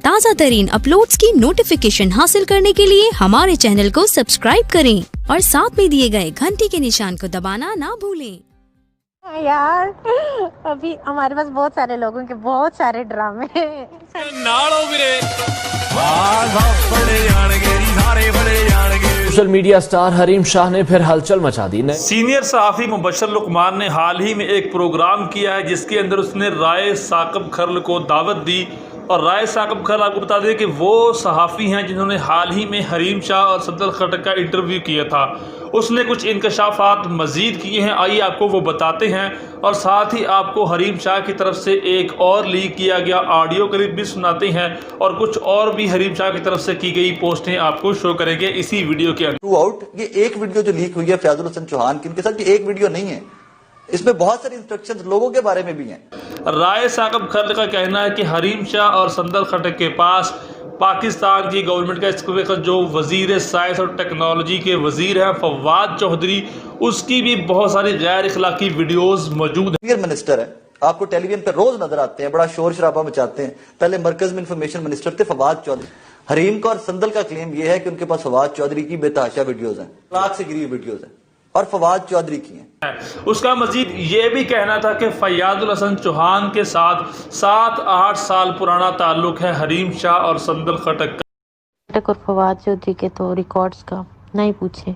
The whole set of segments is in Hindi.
ताज़ा तरीन अपलोड्स की नोटिफिकेशन हासिल करने के लिए हमारे चैनल को सब्सक्राइब करें और साथ में दिए गए घंटी के निशान को दबाना ना भूलें। यार अभी हमारे पास बहुत सारे लोगों के बहुत सारे ड्रामे social media star Hareem Shah ने फिर हलचल मचा दी। सीनियर सहाफ़ी मुबशर लुकमान ने हाल ही में एक प्रोग्राम किया है जिसके अंदर उसने राय साकब खर्ल को दावत दी। और राय साकब खर्ल आपको बता दें कि वो सहाफ़ी हैं जिन्होंने हाल ही में हरीम शाह और सदर खटक का इंटरव्यू किया था। उसने कुछ इंकशाफात मज़ीद किए हैं, आइए आपको वो बताते हैं। और साथ ही आपको हरीम शाह की तरफ से एक और लीक किया गया ऑडियो क्लिप भी सुनाते हैं और कुछ और भी हरीम शाह की तरफ से की गई पोस्टें आपको शो करेंगे इसी वीडियो के अंदर। थ्रू आउट ये एक वीडियो जो लीक हुई है फैजुल हसन चौहान की, इनके साथ ये एक वीडियो नहीं है, इसमें बहुत सारी इंस्ट्रक्शंस लोगों के बारे में भी हैं। राय साकब खर्ल का कहना है कि हरीम शाह और संदल खटक के पास पाकिस्तान की गवर्नमेंट का इसके वक्त जो वजीर साइंस और टेक्नोलॉजी के वजीर हैं फवाद चौधरी, उसकी भी बहुत सारी गैर इखलाकी वीडियोस मौजूद हैं। सीनियर मिनिस्टर है, आपको टेलीविजन पे रोज नजर आते हैं, बड़ा शोर शराबा मचाते हैं। पहले मरकज में इंफॉर्मेशन मिनिस्टर थे फवाद चौधरी। हरीम का और संदल का क्लेम यह है कि उनके पास फवाद चौधरी की बेतहाशा वीडियोज हैं, लाख से गिरी वीडियोज हैं और फवाद चौधरी की हैं। उसका मजीद ये भी कहना था कि फयाजुल हसन चौहान के साथ 7-8 साल पुराना ताल्लुक है हरीम शाह और संदल खटक का। और फवाद चौधरी के तो रिकॉर्ड्स का नहीं पूछे,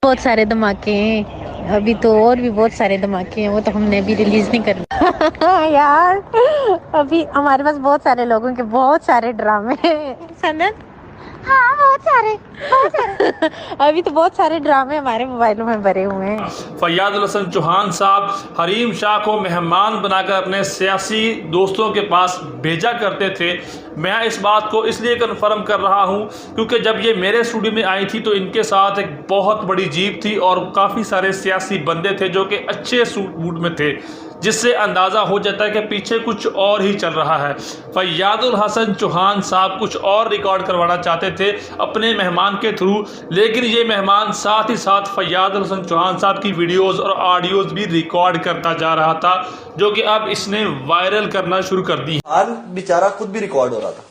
बहुत सारे धमाके हैं अभी तो, और भी बहुत सारे धमाके हैं, वो तो हमने अभी रिलीज नहीं करना। यार अभी हमारे पास बहुत सारे लोगों के बहुत सारे ड्रामे सनत, हाँ बहुत सारे अभी तो बहुत सारे ड्रामे हमारे मोबाइलों में भरे हुए हैं। फयाजुल हसन चौहान साहब हरीम शाह को मेहमान बनाकर अपने सियासी दोस्तों के पास भेजा करते थे। मैं इस बात को इसलिए कन्फर्म कर रहा हूं क्योंकि जब ये मेरे स्टूडियो में आई थी तो इनके साथ एक बहुत बड़ी जीप थी और काफ़ी सारे सियासी बंदे थे जो कि अच्छे सूट बूट में थे, जिससे अंदाज़ा हो जाता है कि पीछे कुछ और ही चल रहा है। फयाजुल हसन चौहान साहब कुछ और रिकॉर्ड करवाना चाहते थे अपने मेहमान के थ्रू, लेकिन ये मेहमान साथ ही साथ फयाजुल हसन चौहान साहब की वीडियोस और ऑडियोज़ भी रिकॉर्ड करता जा रहा था, जो कि अब इसने वायरल करना शुरू कर दी। हाल बेचारा खुद भी रिकॉर्ड हो रहा था,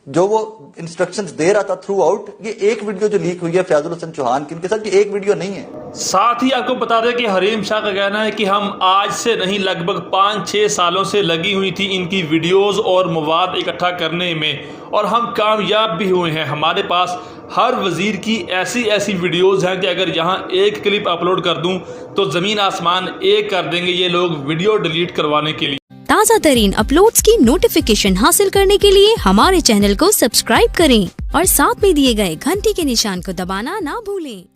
जो वो इंस्ट्रक्शंस दे रहा था थ्रू आउट। ये एक वीडियो जो लीक हुई है फैजुल हसन चौहान की, इनके साथ ये एक वीडियो नहीं है। साथ ही आपको बता दें कि हरीम शाह का कहना है कि हम आज से नहीं लगभग 5-6 सालों से लगी हुई थी इनकी वीडियोस और मवाद इकट्ठा करने में और हम कामयाब भी हुए हैं। हमारे पास हर वजीर की ऐसी ऐसी वीडियोस हैं कि अगर यहाँ एक क्लिप अपलोड कर दूं तो ज़मीन आसमान एक कर देंगे ये लोग वीडियो डिलीट करवाने के लिए। ताज़ा तरीन अपलोड्स की नोटिफिकेशन हासिल करने के लिए हमारे चैनल को सब्सक्राइब करें और साथ में दिए गए घंटी के निशान को दबाना ना भूलें।